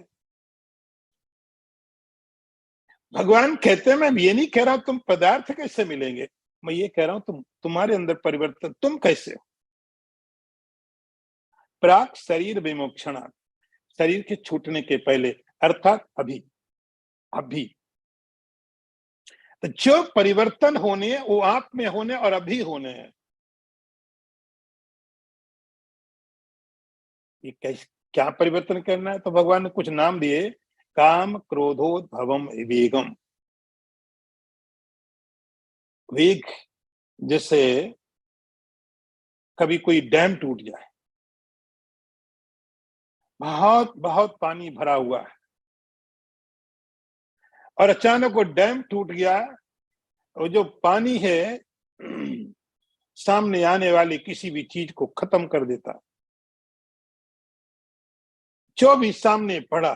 भगवान कहते हैं मैं ये नहीं कह रहा हूं तुम पदार्थ कैसे मिलेंगे, मैं ये कह रहा हूं तुम्हारे अंदर परिवर्तन, तुम कैसे हो। प्राक शरीर विमोक्षणा, शरीर के छूटने के पहले, अर्थात अभी। अभी तो जो परिवर्तन होने हैं वो आप में होने और अभी होने हैं। ये कैसे, क्या परिवर्तन करना है, तो भगवान ने कुछ नाम दिए, काम क्रोधोद्भवम वेगम। वेग, जैसे कभी कोई डैम टूट जाए, बहुत बहुत पानी भरा हुआ है और अचानक वो डैम टूट गया, और जो पानी है सामने आने वाली किसी भी चीज को खत्म कर देता। जो भी सामने पड़ा,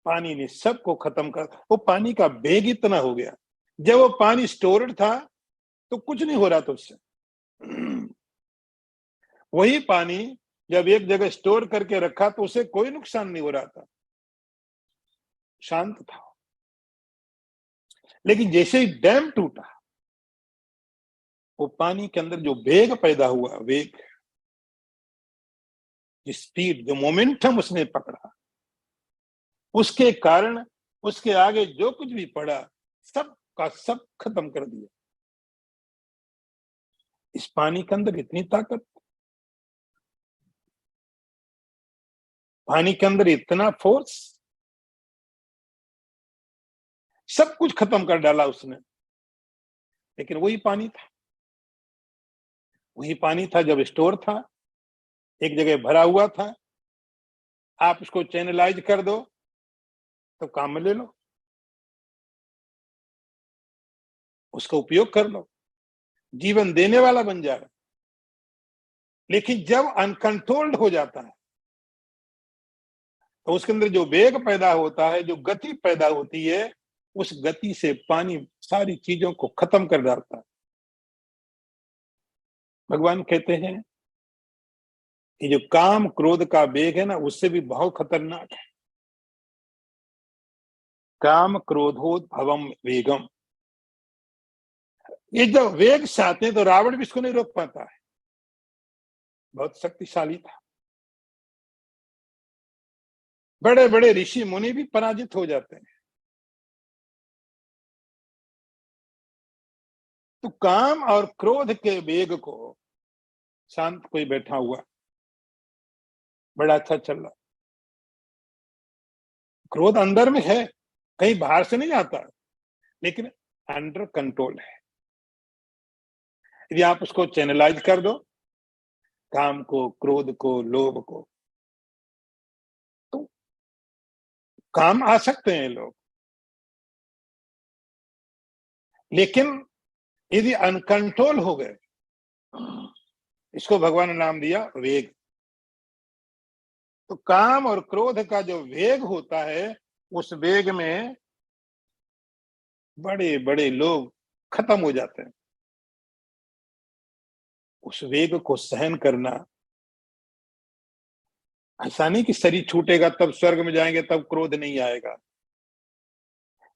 पानी ने सबको खत्म कर, वो पानी का वेग इतना हो गया, जब वो पानी स्टोर्ड था तो कुछ नहीं हो रहा था उससे। वही पानी जब एक जगह स्टोर करके रखा तो उसे कोई नुकसान नहीं हो रहा था, शांत था। लेकिन जैसे ही डैम टूटा, वो पानी के अंदर जो वेग पैदा हुआ, वेग, स्पीड, जो मोमेंटम उसने पकड़ा, उसके कारण उसके आगे जो कुछ भी पड़ा सब का सब खत्म कर दिया। इस पानी के अंदर इतनी ताकत, पानी के अंदर इतना फोर्स, सब कुछ खत्म कर डाला उसने। लेकिन वही पानी था, वही पानी था जब स्टोर था, एक जगह भरा हुआ था, आप उसको चैनलाइज कर दो तो काम में ले लो, उसका उपयोग कर लो, जीवन देने वाला बन जाए। लेकिन जब अनकंट्रोल्ड हो जाता है तो उसके अंदर जो वेग पैदा होता है, जो गति पैदा होती है, उस गति से पानी सारी चीजों को खत्म कर डालता है। भगवान कहते हैं ये जो काम क्रोध का वेग है ना, उससे भी बहुत खतरनाक है। काम क्रोधोद्भवम वेगम, ये जब वेग से आते हैं तो रावण भी इसको नहीं रोक पाता है, बहुत शक्तिशाली था। बड़े बड़े ऋषि मुनि भी पराजित हो जाते हैं। तो काम और क्रोध के वेग को, शांत कोई बैठा हुआ, बड़ा अच्छा चल रहा, क्रोध अंदर में है, कहीं बाहर से नहीं आता, लेकिन अंडर कंट्रोल है। यदि आप उसको चैनलाइज कर दो, काम को, क्रोध को, लोभ को, तो काम आ सकते हैं लोग। लेकिन यदि अनकंट्रोल हो गए, इसको भगवान ने नाम दिया वेग। तो काम और क्रोध का जो वेग होता है, उस वेग में बड़े बड़े लोग खत्म हो जाते हैं। उस वेग को सहन करना ऐसा नहीं कि शरीर छूटेगा तब स्वर्ग में जाएंगे तब क्रोध नहीं आएगा।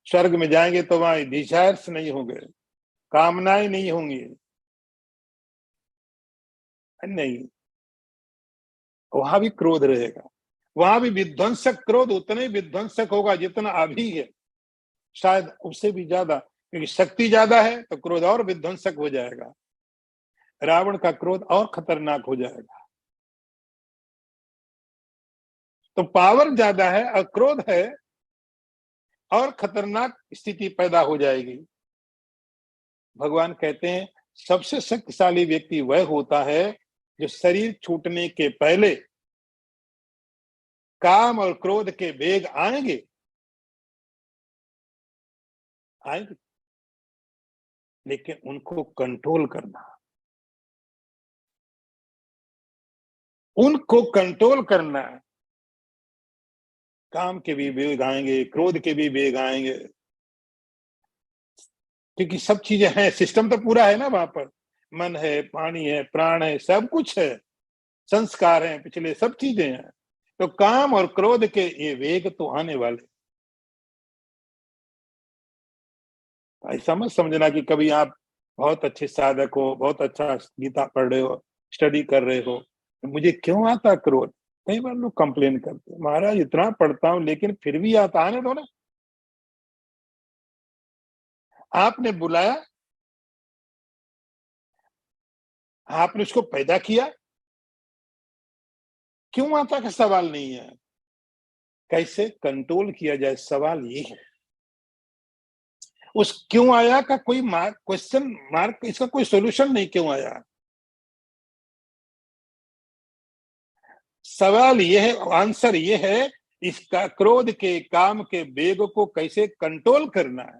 स्वर्ग में जाएंगे तो वहां डिजायर्स नहीं होंगे, कामनाएं नहीं होंगी, नहीं, वहां भी क्रोध रहेगा। वहां भी विध्वंसक क्रोध उतना ही विध्वंसक होगा जितना अभी है, शायद उससे भी ज्यादा, क्योंकि शक्ति ज्यादा है तो क्रोध और विध्वंसक हो जाएगा। रावण का क्रोध और खतरनाक हो जाएगा। तो पावर ज्यादा है और क्रोध है और खतरनाक स्थिति पैदा हो जाएगी। भगवान कहते हैं सबसे शक्तिशाली व्यक्ति वह होता है जो शरीर छूटने के पहले काम और क्रोध के वेग आएंगे, आएंगे, लेकिन उनको कंट्रोल करना, उनको कंट्रोल करना है। काम के भी वेग आएंगे, क्रोध के भी वेग आएंगे, क्योंकि सब चीजें हैं, सिस्टम तो पूरा है ना वहां पर। मन है, पानी है, प्राण है, सब कुछ है, संस्कार हैं, पिछले सब चीजें हैं। तो काम और क्रोध के ये वेग तो आने वाले। ऐसा मत समझना कि कभी आप बहुत अच्छे साधक हो, बहुत अच्छा गीता पढ़ रहे हो, स्टडी कर रहे हो, तो मुझे क्यों आता क्रोध। कई बार लोग कंप्लेन करते हैं, महाराज इतना पढ़ता हूं लेकिन फिर भी आता, आने दो ना। आपने बुलाया, आपने उसको पैदा किया, क्यों आता का सवाल नहीं है, कैसे कंट्रोल किया जाए, सवाल ये है। उस क्यों आया का कोई मार्क, क्वेश्चन मार्क, इसका कोई सॉल्यूशन नहीं, क्यों आया। सवाल ये है, आंसर ये है, इसका क्रोध के, काम के वेग को कैसे कंट्रोल करना है,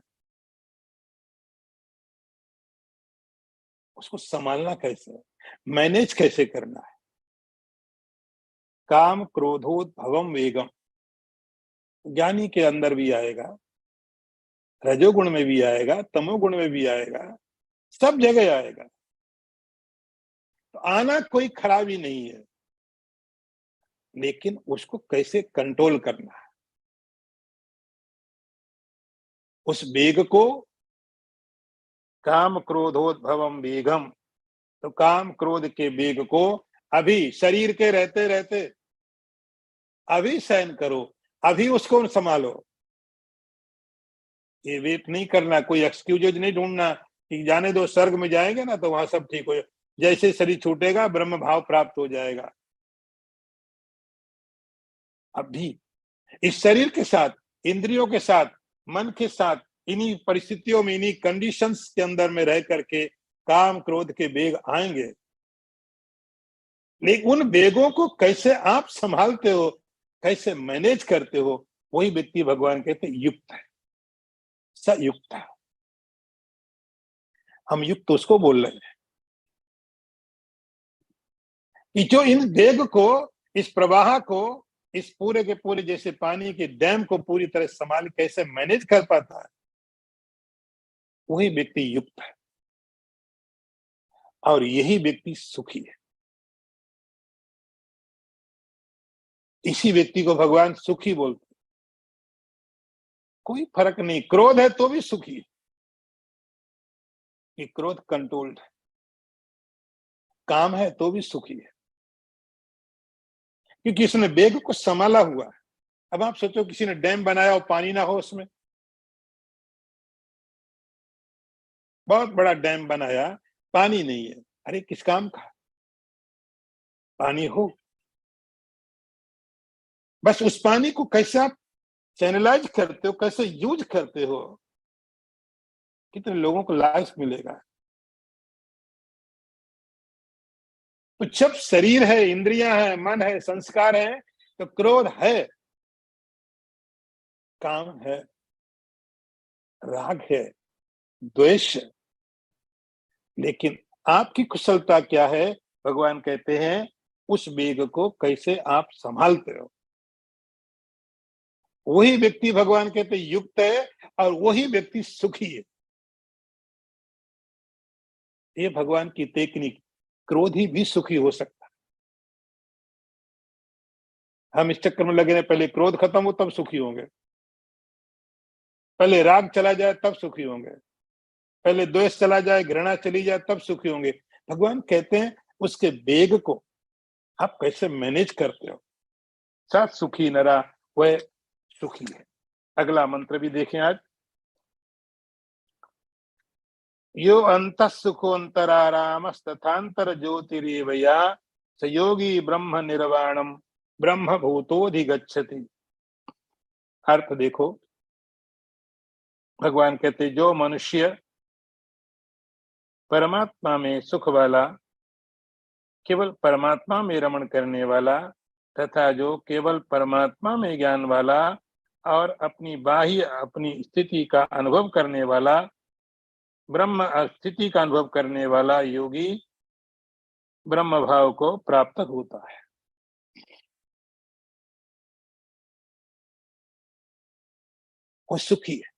उसको संभालना कैसे, मैनेज कैसे करना है। काम क्रोधोद्भवम वेगम, ज्ञानी के अंदर भी आएगा, रजोगुण में भी आएगा, तमोगुण में भी आएगा, सब जगह आएगा। तो आना कोई खराबी नहीं है, लेकिन उसको कैसे कंट्रोल करना है, उस वेग को। काम क्रोधोद्भवम वेगम, तो काम क्रोध के वेग को अभी शरीर के रहते रहते अभी सहन करो, अभी उसको संभालो। ये वेट नहीं करना, कोई एक्सक्यूजेज नहीं ढूंढना कि जाने दो, स्वर्ग में जाएंगे ना तो वहां सब ठीक हो जाए, जैसे शरीर छूटेगा ब्रह्म भाव प्राप्त हो जाएगा। अभी इस शरीर के साथ, इंद्रियों के साथ, मन के साथ, इन्हीं परिस्थितियों में, इन्हीं कंडीशंस के अंदर में रह करके काम क्रोध के वेग आएंगे, लेकिन उन वेगों को कैसे आप संभालते हो, कैसे मैनेज करते हो, वही व्यक्ति भगवान कहते युक्त है, सयुक्त है। हम युक्त उसको बोल रहे हैं कि जो इन वेग को, इस प्रवाह को, इस पूरे के पूरे जैसे पानी के डैम को पूरी तरह संभाल कैसे मैनेज कर पाता है, वही व्यक्ति युक्त है, और यही व्यक्ति सुखी है। इसी व्यक्ति को भगवान सुखी बोलते। कोई फर्क नहीं, क्रोध है तो भी सुखी है, कि क्रोध कंट्रोल्ड है, काम है तो भी सुखी है, क्योंकि इसने वेग को संभाला हुआ है। अब आप सोचो किसी ने डैम बनाया और पानी ना हो उसमें, बहुत बड़ा डैम बनाया, पानी नहीं है, अरे किस काम का। पानी हो, बस उस पानी को कैसे आप चैनलाइज करते हो, कैसे यूज करते हो, कितने लोगों को लाइफ मिलेगा। तो जब शरीर है, इंद्रियां हैं, मन है, संस्कार है, तो क्रोध है, काम है, राग है, द्वेष है, लेकिन आपकी कुशलता क्या है, भगवान कहते हैं उस वेग को कैसे आप संभालते हो, वही व्यक्ति भगवान कहते युक्त है, और वही व्यक्ति सुखी है। ये भगवान की टेक्निक, क्रोधी भी सुखी हो सकता है। हम इस चक्कर में लगे रहे, पहले क्रोध खत्म हो तब सुखी होंगे, पहले राग चला जाए तब सुखी होंगे, पहले द्वेष चला जाए, घृणा चली जाए तब सुखी होंगे। भगवान कहते हैं उसके वेग को आप कैसे मैनेज करते हो, साथ सुखी नरा वह सुखी है। अगला मंत्र भी देखें आज। यो अंतः सुखोऽन्तरारामस्तथान्तर ज्योतिरेवया स योगी ब्रह्म निर्वाणम ब्रह्म भूतोऽधिगच्छति। अर्थ देखो, भगवान कहते जो मनुष्य परमात्मा में सुख वाला, केवल परमात्मा में रमण करने वाला, तथा जो केवल परमात्मा में ज्ञान वाला और अपनी बाह्य अपनी स्थिति का अनुभव करने वाला, ब्रह्म स्थिति का अनुभव करने वाला योगी ब्रह्म भाव को प्राप्त होता है। वो सुखी है।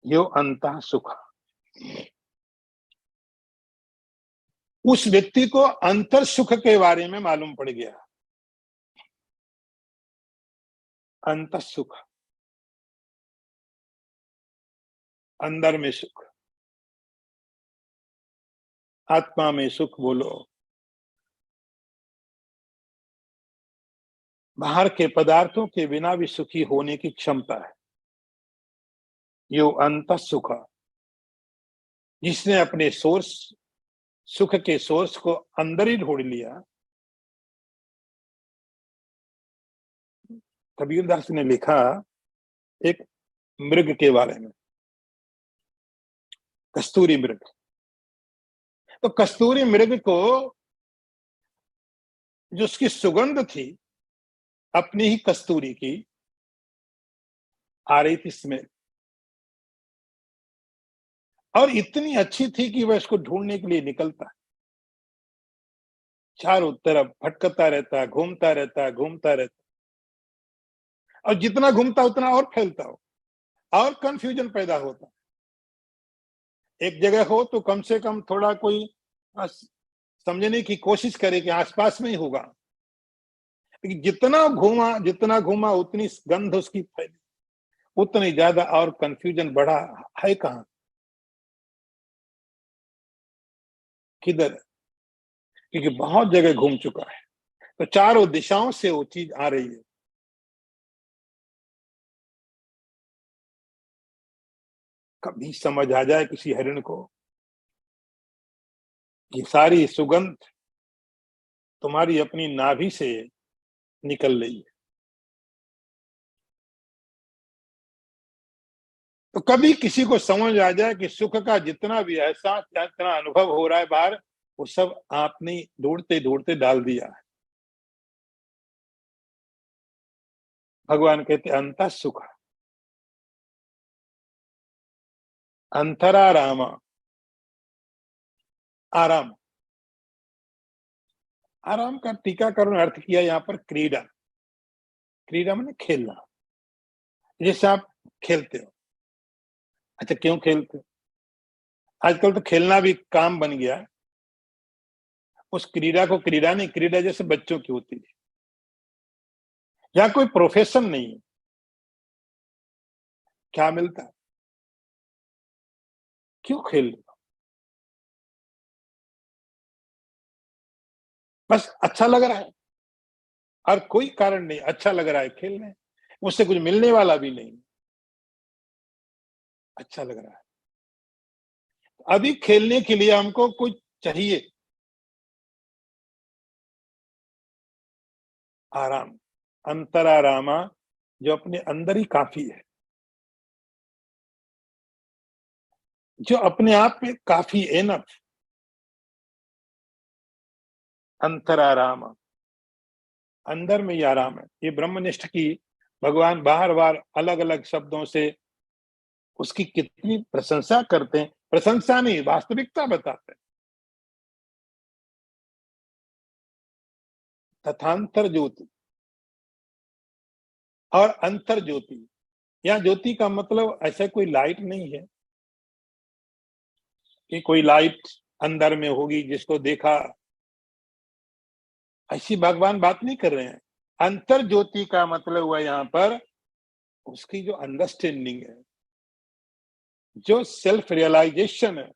यो अंतः सुख, उस व्यक्ति को अंतर सुख के बारे में मालूम पड़ गया। अंतर सुख, अंदर में सुख, आत्मा में सुख बोलो, बाहर के पदार्थों के बिना भी सुखी होने की क्षमता है। यो अंतर सुख, जिसने अपने सोर्स, सुख के सोर्स को अंदर ही ढूंढ लिया। कबीरदास ने लिखा एक मृग के बारे में, कस्तूरी मृग। तो कस्तूरी मृग को जो उसकी सुगंध थी अपनी ही कस्तूरी की आ रही थी स्मेल, और इतनी अच्छी थी कि वह इसको ढूंढने के लिए निकलता, चारों तरफ भटकता रहता, घूमता रहता, घूमता रहता, और जितना घूमता उतना और फैलता हो और कंफ्यूजन पैदा होता। एक जगह हो तो कम से कम थोड़ा कोई समझने की कोशिश करे कि आसपास में ही होगा, लेकिन जितना घूमा उतनी गंध उसकी फैली, उतनी ज्यादा और कंफ्यूजन बढ़ा। है कहां, किधर? क्योंकि बहुत जगह घूम चुका है, तो चारों दिशाओं से वो चीज आ रही है। कभी समझ आ जाए किसी हरिण को कि सारी सुगंध तुम्हारी अपनी नाभि से निकल रही है, तो कभी किसी को समझ आ जाए कि सुख का जितना भी एहसास, जितना अनुभव हो रहा है बाहर, वो सब आपने ढूंढते ढूंढते डाल दिया है। भगवान कहते अंतः सुख अंतराराम, आराम। आराम का टीकाकरण अर्थ किया यहाँ पर क्रीड़ा। क्रीड़ा माने खेलना, जैसे आप खेलते हो। अच्छा, क्यों खेलते हो? आजकल तो खेलना भी काम बन गया। उस क्रीड़ा को क्रीड़ा नहीं, क्रीड़ा जैसे बच्चों की होती है, यहाँ कोई प्रोफेशन नहीं है। क्या मिलता है? क्यों खेल रहे हो? बस अच्छा लग रहा है, और कोई कारण नहीं, अच्छा लग रहा है खेलने, उससे कुछ मिलने वाला भी नहीं, अच्छा लग रहा है। अभी खेलने के लिए हमको कुछ चाहिए, आराम। अंतरारामा, जो अपने अंदर ही काफी है, जो अपने आप में काफी एनफ। अंतराराम, अंदर में ही आराम है। ये ब्रह्मनिष्ठ की भगवान बार बार अलग अलग शब्दों से उसकी कितनी प्रशंसा करते हैं। प्रशंसा नहीं, वास्तविकता बताते हैं। तथांतर ज्योति और अंतर ज्योति। यहाँ ज्योति का मतलब ऐसा कोई लाइट नहीं है कि कोई लाइट अंदर में होगी जिसको देखा ऐसी भगवान बात नहीं कर रहे हैं। अंतर ज्योति का मतलब हुआ यहाँ पर उसकी जो अंडरस्टैंडिंग है, जो सेल्फ रियलाइजेशन है,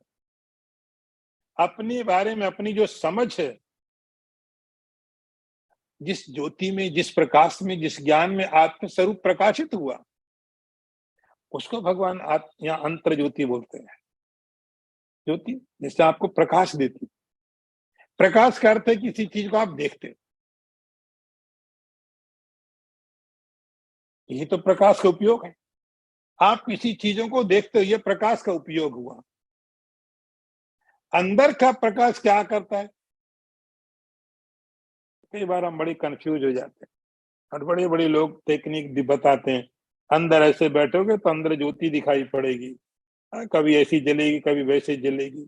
अपने बारे में अपनी जो समझ है, जिस ज्योति में, जिस प्रकाश में, जिस ज्ञान में आत्म स्वरूप प्रकाशित हुआ, उसको भगवान यहाँ अंतर ज्योति बोलते हैं। ज्योति जैसे आपको प्रकाश देती, प्रकाश का अर्थ है किसी चीज को आप देखते हो, यही तो प्रकाश का उपयोग है। आप किसी चीजों को देखते हो, ये प्रकाश का उपयोग हुआ। अंदर का प्रकाश क्या करता है? कई बार हम बड़े कंफ्यूज हो जाते हैं और बड़े बड़े लोग टेक्निक बताते हैं, अंदर ऐसे बैठोगे तो अंदर ज्योति दिखाई पड़ेगी, कभी ऐसी जलेगी, कभी वैसे जलेगी।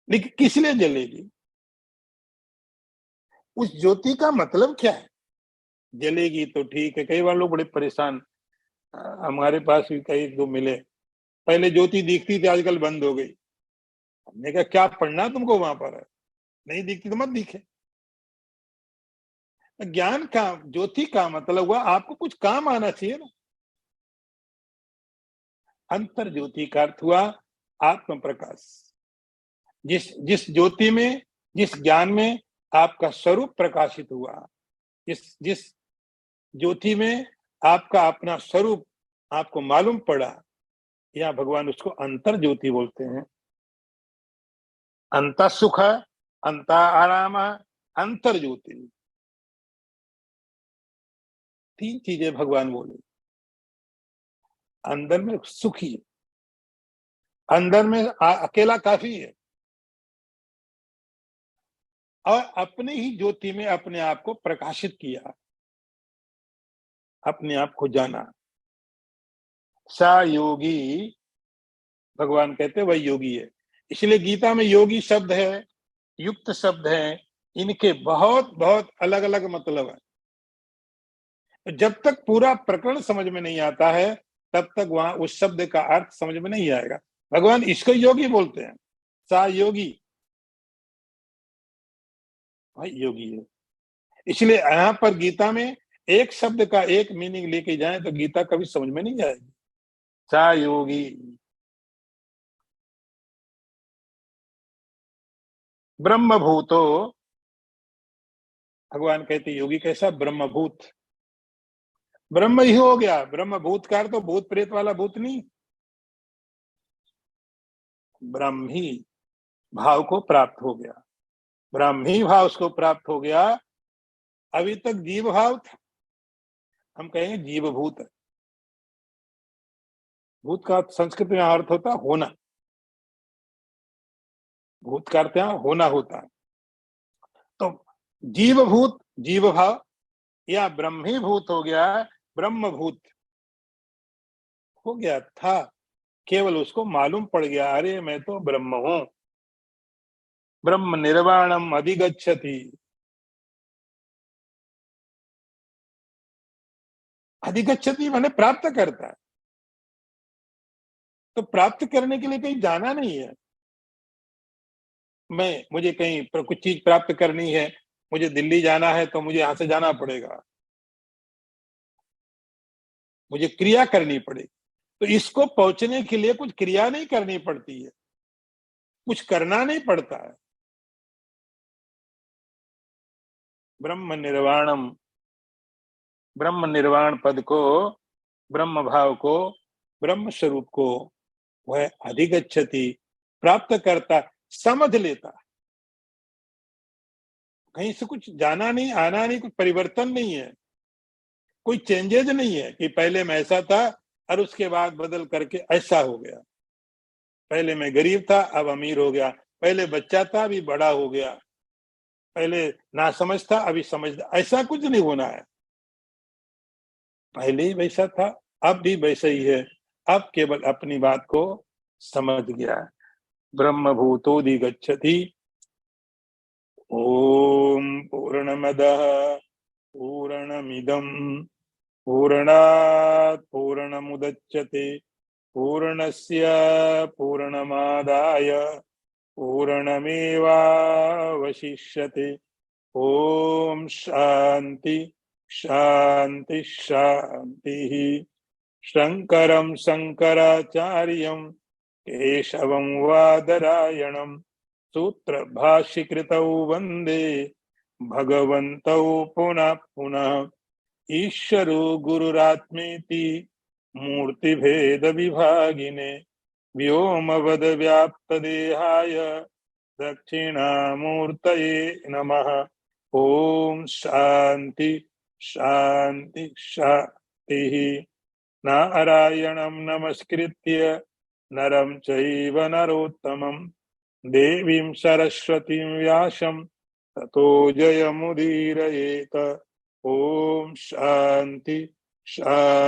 लेकिन किस लिए जलेगी? उस ज्योति का मतलब क्या है? जलेगी तो ठीक है। कई बार लोग बड़े परेशान, हमारे पास भी कई दो मिले, पहले ज्योति दिखती थी, आजकल बंद हो गई। हमने कहा क्या पढ़ना तुमको वहां पर है, नहीं दिखती तो मत दिखे। ज्ञान का, ज्योति का मतलब हुआ आपको कुछ काम आना चाहिए ना। अंतर ज्योति का अर्थ हुआ आत्म प्रकाश। जिस जिस ज्योति में, जिस ज्ञान में आपका स्वरूप प्रकाशित हुआ, जिस जिस ज्योति में आपका अपना स्वरूप आपको मालूम पड़ा, या भगवान उसको अंतर ज्योति बोलते हैं। अंत सुख, अंत आराम, अंतर ज्योति, तीन चीजें भगवान बोले। अंदर में सुखी, अंदर में अकेला काफी है, और अपने ही ज्योति में अपने आप को प्रकाशित किया, अपने आप को जाना। सा योगी, भगवान कहते वही योगी है। इसलिए गीता में योगी शब्द है, युक्त शब्द है, इनके बहुत बहुत अलग अलग मतलब है। जब तक पूरा प्रकरण समझ में नहीं आता है, तब तक वहां उस शब्द का अर्थ समझ में नहीं आएगा। भगवान इसको योगी बोलते हैं, सा योगी, भाई योगी है। इसलिए यहाँ पर गीता में एक शब्द का एक मीनिंग लेके जाए तो गीता कभी समझ में नहीं आएगी। सा योगी, ब्रह्मभूतो, भगवान कहते योगी कैसा? ब्रह्मभूत, ब्रह्म ही हो गया। ब्रह्मभूत का तो भूत प्रेत वाला भूत नहीं, ब्रह्मी भाव को प्राप्त हो गया, ब्रह्मी भाव उसको प्राप्त हो गया। अभी तक जीव भाव था, हम कहेंगे जीव भूत। भूत का संस्कृत में अर्थ होता होना, भूत का अर्थ यहाँ होना होता है। तो जीव भूत, जीव भाव, या ब्रह्मी भूत हो गया, ब्रह्म भूत हो गया था। केवल उसको मालूम पड़ गया, अरे मैं तो ब्रह्म हूं। ब्रह्म निर्वाणम अधिगच्छति, अधिगच्छति माने प्राप्त करता है। तो प्राप्त करने के लिए कहीं जाना नहीं है। मुझे कहीं पर कुछ चीज प्राप्त करनी है, मुझे दिल्ली जाना है तो मुझे यहां से जाना पड़ेगा, मुझे क्रिया करनी पड़ेगी। तो इसको पहुंचने के लिए कुछ क्रिया नहीं करनी पड़ती है, कुछ करना नहीं पड़ता है। ब्रह्म निर्वाणम, ब्रह्म निर्वाण पद को, ब्रह्म भाव को, ब्रह्म स्वरूप को वह अधिगच्छति प्राप्त करता, समझ लेता। कहीं से कुछ जाना नहीं, आना नहीं, कुछ परिवर्तन नहीं है, कोई चेंजेज नहीं है कि पहले मैं ऐसा था और उसके बाद बदल करके ऐसा हो गया। पहले मैं गरीब था अब अमीर हो गया, पहले बच्चा था अभी बड़ा हो गया, पहले ना समझ था अभी समझ, ऐसा कुछ नहीं होना है। पहले ही वैसा था, अब भी वैसा ही है, अब केवल अपनी बात को समझ गया। ब्रह्म भूतोधिगच्छति। ओम पूर्णमदः पूर्णमिदं पूर्णात् पूर्णमुदच्यते पूर्णस्य पूर्णमादाय पूर्णमेवावशिष्यते। ओम शांति शांति शांति। शंकरं शंकराचार्यं केशवं वादरायणं सूत्रभाष्यकृतौ वन्दे भगवन्तौ पुनः पुनः। ईश्वरो गुरुरात्मेति मूर्तिभेद विभागिने व्योमवद्व्याप्तदेहाय दक्षिणामूर्तये नमः। ओम शांति शांति शांति। नारायणं नमस्कृत्य नरं चैव नरोत्तमं देवीं सरस्वतीं व्यासं ततो जयमुदीरयेत। ओम शांति शांति।